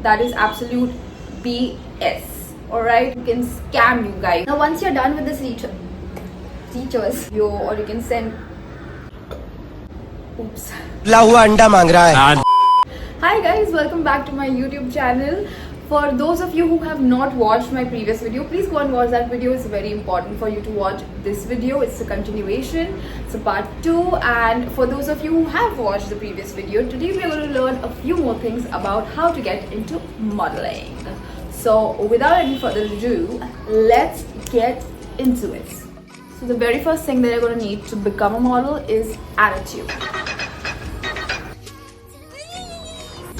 that is absolute BS. Alright, you can scam you guys. Now once you're done with this teachers, or you can send. Oops. हुआ अंडा मांग रहा है. Hi guys, welcome back to my YouTube channel. For those of you who have not watched my previous video, please go and watch that video. It's very important for you to watch this video. It's a continuation. It's a part 2. And for those of you who have watched the previous video, today we are going to learn a few more things about how to get into modeling. So without any further ado, let's get into it. So the very first thing that you're going to need to become a model is attitude.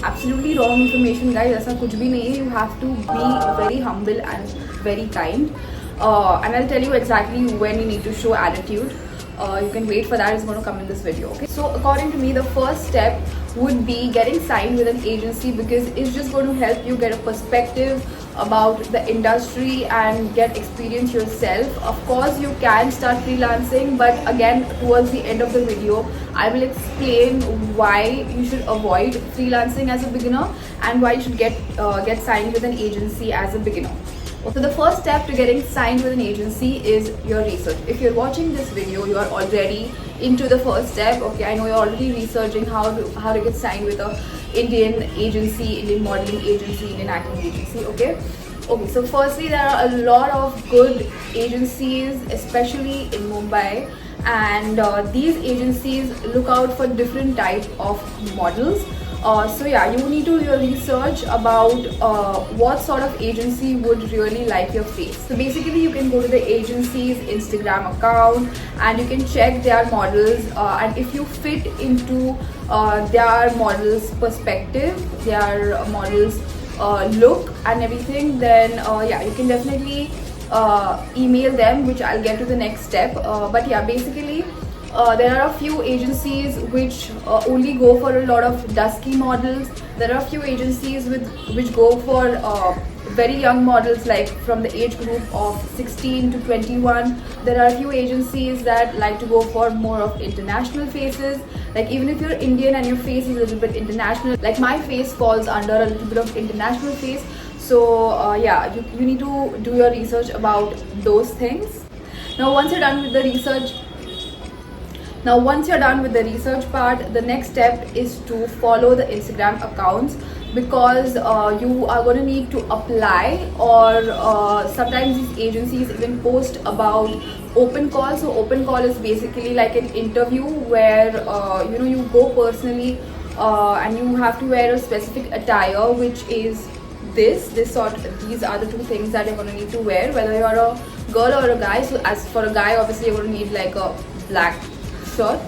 Absolutely wrong information, guys. ऐसा कुछ भी नहीं है. You have to be very humble and very kind. And I'll tell you exactly when you need to show attitude. You can wait for that. It's going to come in this video. Okay. So according to me, the first step would be getting signed with an agency, because it's just going to help you get a perspective about the industry and get experience yourself. Of course, you can start freelancing, but again, towards the end of the video, I will explain why you should avoid freelancing as a beginner and why you should get signed with an agency as a beginner. So the first step to getting signed with an agency is your research. If you're watching this video, you are already into the first step. Okay, I know you're already researching how to get signed with a Indian agency, Indian modeling agency, Indian acting agency. Okay, so firstly, there are a lot of good agencies, especially in Mumbai, and these agencies look out for different type of models. So yeah, you need to do your research about what sort of agency would really like your face. So basically, you can go to the agency's Instagram account and you can check their models, and if you fit into their models' perspective, their models' look and everything, then yeah, you can definitely email them, which I'll get to the next step. But yeah, basically, there are a few agencies which only go for a lot of dusky models. There are a few agencies which go for very young models, like from the age group of 16 to 21. There are a few agencies that like to go for more of international faces. Like even if you're Indian and your face is a little bit international, like my face falls under a little bit of international face. So yeah, you need to do your research about those things. Now once you're done with the research part, the next step is to follow the Instagram accounts, because you are going to need to apply, or sometimes these agencies even post about open call. So open call is basically like an interview where you go personally, and you have to wear a specific attire, which is these are the two things that you're going to need to wear, whether you're a girl or a guy. So as for a guy, obviously you're going to need like a black shirt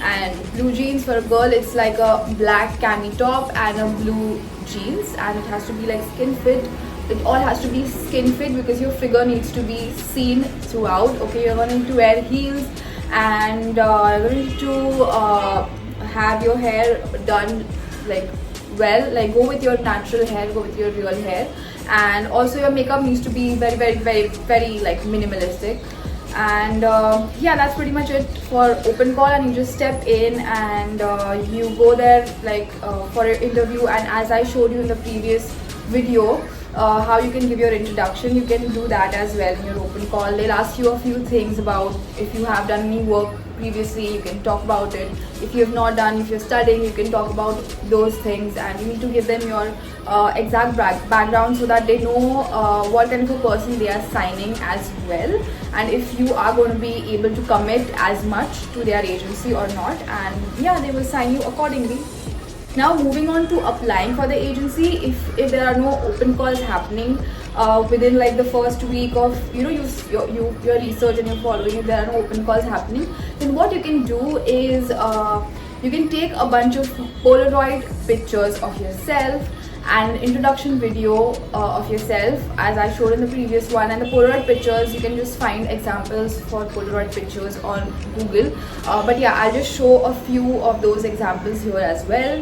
and blue jeans. For a girl, it's like a black cami top and a blue jeans, and it has to be like skin fit. It all has to be skin fit because your figure needs to be seen throughout. Okay, you're going to need to wear heels, and you're going to need to have your hair done like go with your natural hair, go with your real hair, and also your makeup needs to be very, very, very, very like minimalistic. And yeah, that's pretty much it for open call. And you just step in and you go there like for your interview. And as I showed you in the previous video, how you can give your introduction, you can do that as well in your open call. They'll ask you a few things about if you have done any work previously, you can talk about it. If you have not done, if you're studying, you can talk about those things, and you need to give them your exact background so that they know what kind of a person they are signing as well, and if you are going to be able to commit as much to their agency or not. And yeah, they will sign you accordingly. Now moving on to applying for the agency, if there are no open calls happening within like the first week of your research and your following, if there are no open calls happening, then what you can do is you can take a bunch of Polaroid pictures of yourself and an introduction video of yourself, as I showed in the previous one. And the Polaroid pictures, you can just find examples for Polaroid pictures on Google, but yeah, I'll just show a few of those examples here as well.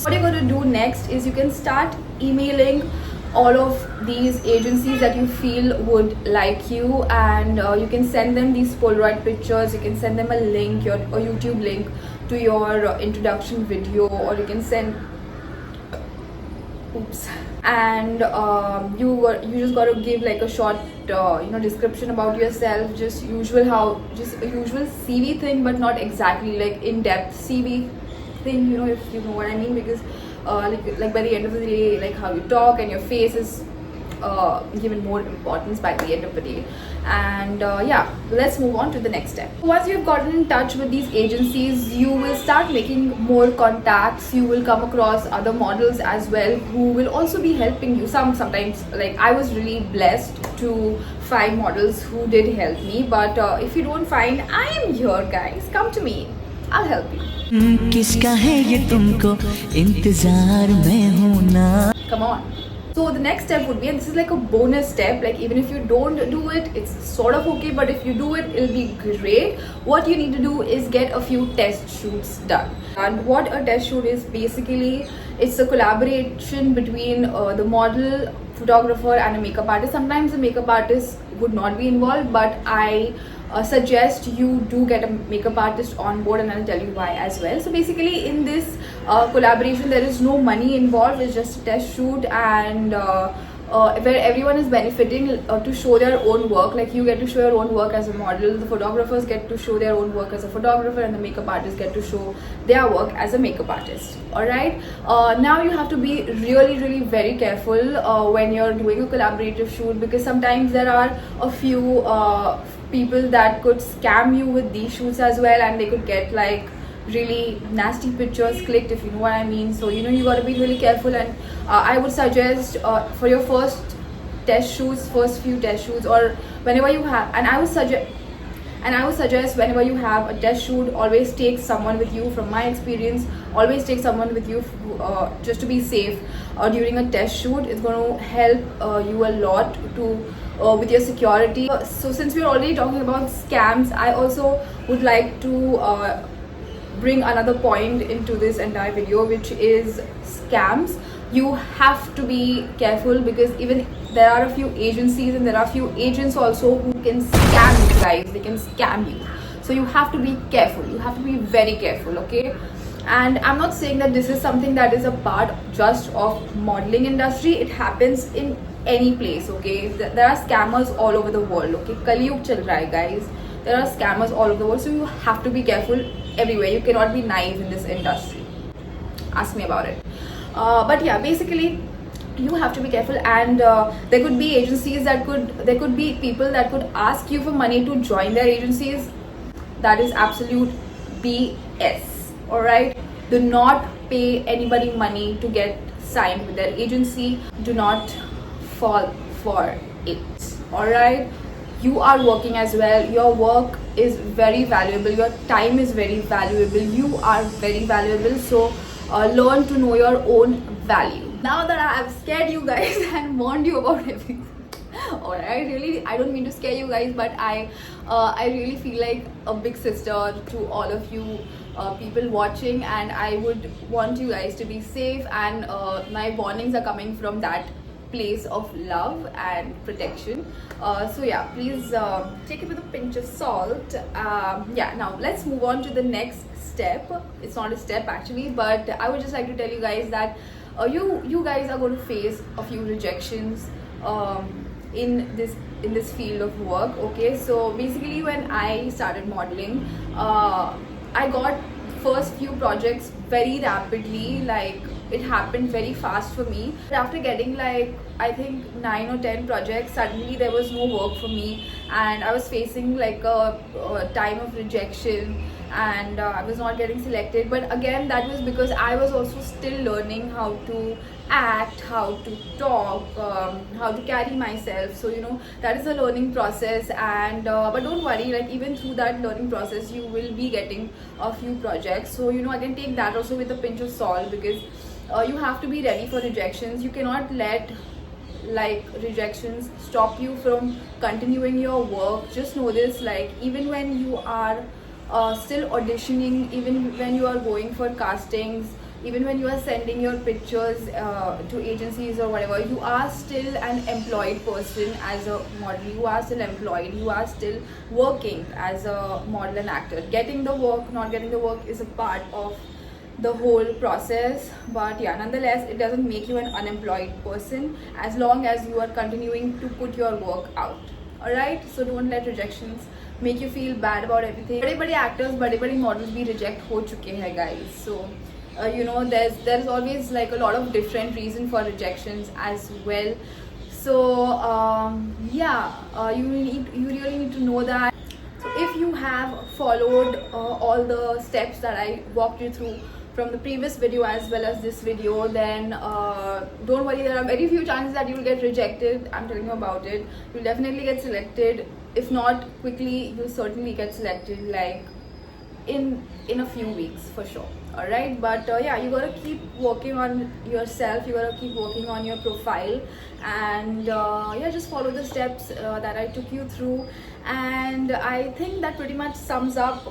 What you're going to do next is you can start emailing all of these agencies that you feel would like you, and you can send them these Polaroid pictures. You can send them a link, a YouTube link to your introduction video, or you can send oops. And you just got to give like a short description about yourself, just a usual CV thing, but not exactly like in-depth CV thing, if you know what I mean, because like by the end of the day, like how you talk and your face is given more importance by the end of the day. And yeah, let's move on to the next step. Once you've gotten in touch with these agencies, you will start making more contacts. You will come across other models as well who will also be helping you. Sometimes, like I was really blessed to find models who did help me, but if you don't find, I am here, guys. Come to me, I'll help you. किसका है ये तुमको इंतजार में हूँ ना. Come on. So the next step would be, and this is like a bonus step, like even if you don't do it, it's sort of okay, but if you do it, it'll be great. What you need to do is get a few test shoots done. And what a test shoot is, basically, it's a collaboration between the model, photographer and a makeup artist. Sometimes the makeup artist would not be involved, but I suggest you do get a makeup artist on board, and I'll tell you why as well. So basically in this collaboration, there is no money involved. It's just a test shoot, and where everyone is benefiting to show their own work. Like you get to show your own work as a model, the photographers get to show their own work as a photographer, and the makeup artists get to show their work as a makeup artist. Alright, now you have to be really very careful when you're doing a collaborative shoot, because sometimes there are a few people that could scam you with these shoots as well, and they could get like really nasty pictures clicked, if you know what I mean. So you got to be really careful, and I would suggest for your first few test shoots, or whenever you have, and I would suggest whenever you have a test shoot, always take someone with you. From my experience, always take someone with you just to be safe during a test shoot. It's going to help you a lot to with your security. So since we're already talking about scams, I also would like to bring another point into this entire video, which is scams. You have to be careful, because even there are a few agencies and there are a few agents also who can scam you guys. They can scam you, so you have to be careful. You have to be very careful, okay? And I'm not saying that this is something that is a part just of modeling industry. It happens in any place, okay? There are scammers all over the world, okay? Kaliyug chal raha hai, guys. There are scammers all over the world, so you have to be careful everywhere. You cannot be naive in this industry. Ask me about it. But yeah, basically you have to be careful, and there could be agencies there could be people that could ask you for money to join their agencies. That is absolute BS. Alright, do not pay anybody money to get signed with their agency. Do not fall for it. Alright, you are working as well. Your work is very valuable. Your time is very valuable. You are very valuable. So learn to know your own value. Now that I have scared you guys and warned you about everything, alright, I don't mean to scare you guys, but I really feel like a big sister to all of you people watching, and I would want you guys to be safe, and my warnings are coming from that place of love and protection. So yeah, please take it with a pinch of salt. Yeah, now let's move on to the next step. It's not a step actually, but I would just like to tell you guys that you guys are going to face a few rejections in this field of work, okay? So basically, when I started modeling, I got first few projects very rapidly. Like it happened very fast for me. After getting like I think 9 or 10 projects, suddenly there was no work for me, and I was facing like a time of rejection, and I was not getting selected. But again, that was because I was also still learning how to act, how to talk, how to carry myself. So that is a learning process, and but don't worry, like even through that learning process you will be getting a few projects. So I can take that also with a pinch of salt, because you have to be ready for rejections. You cannot let like rejections stop you from continuing your work. Just know this, like even when you are still auditioning, even when you are going for castings, even when you are sending your pictures to agencies or whatever, you are still an employed person as a model. You are still employed. You are still working as a model and actor. Getting the work, not getting the work is a part of the whole process. But yeah, nonetheless, it doesn't make you an unemployed person as long as you are continuing to put your work out. Alright, so don't let rejections make you feel bad about everything. बड़े बड़े actors, बड़े बड़े models भी reject हो चुके हैं guys. So you know, there's always like a lot of different reason for rejections as well. So yeah, you really need to know that. So if you have followed all the steps that I walked you through from the previous video as well as this video, then don't worry, there are very few chances that you will get rejected. I'm telling you about it. You'll definitely get selected. If not quickly, you'll certainly get selected, like in a few weeks for sure. Alright, but yeah, you gotta keep working on yourself, you gotta keep working on your profile, and yeah, just follow the steps that I took you through. And I think that pretty much sums up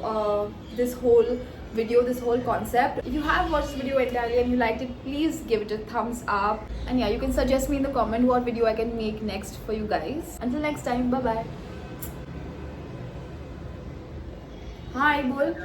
this whole video, this whole concept. If you have watched this video entirely and you liked it, please give it a thumbs up. And yeah, you can suggest me in the comment what video I can make next for you guys. Until next time, bye bye. Hi, bol.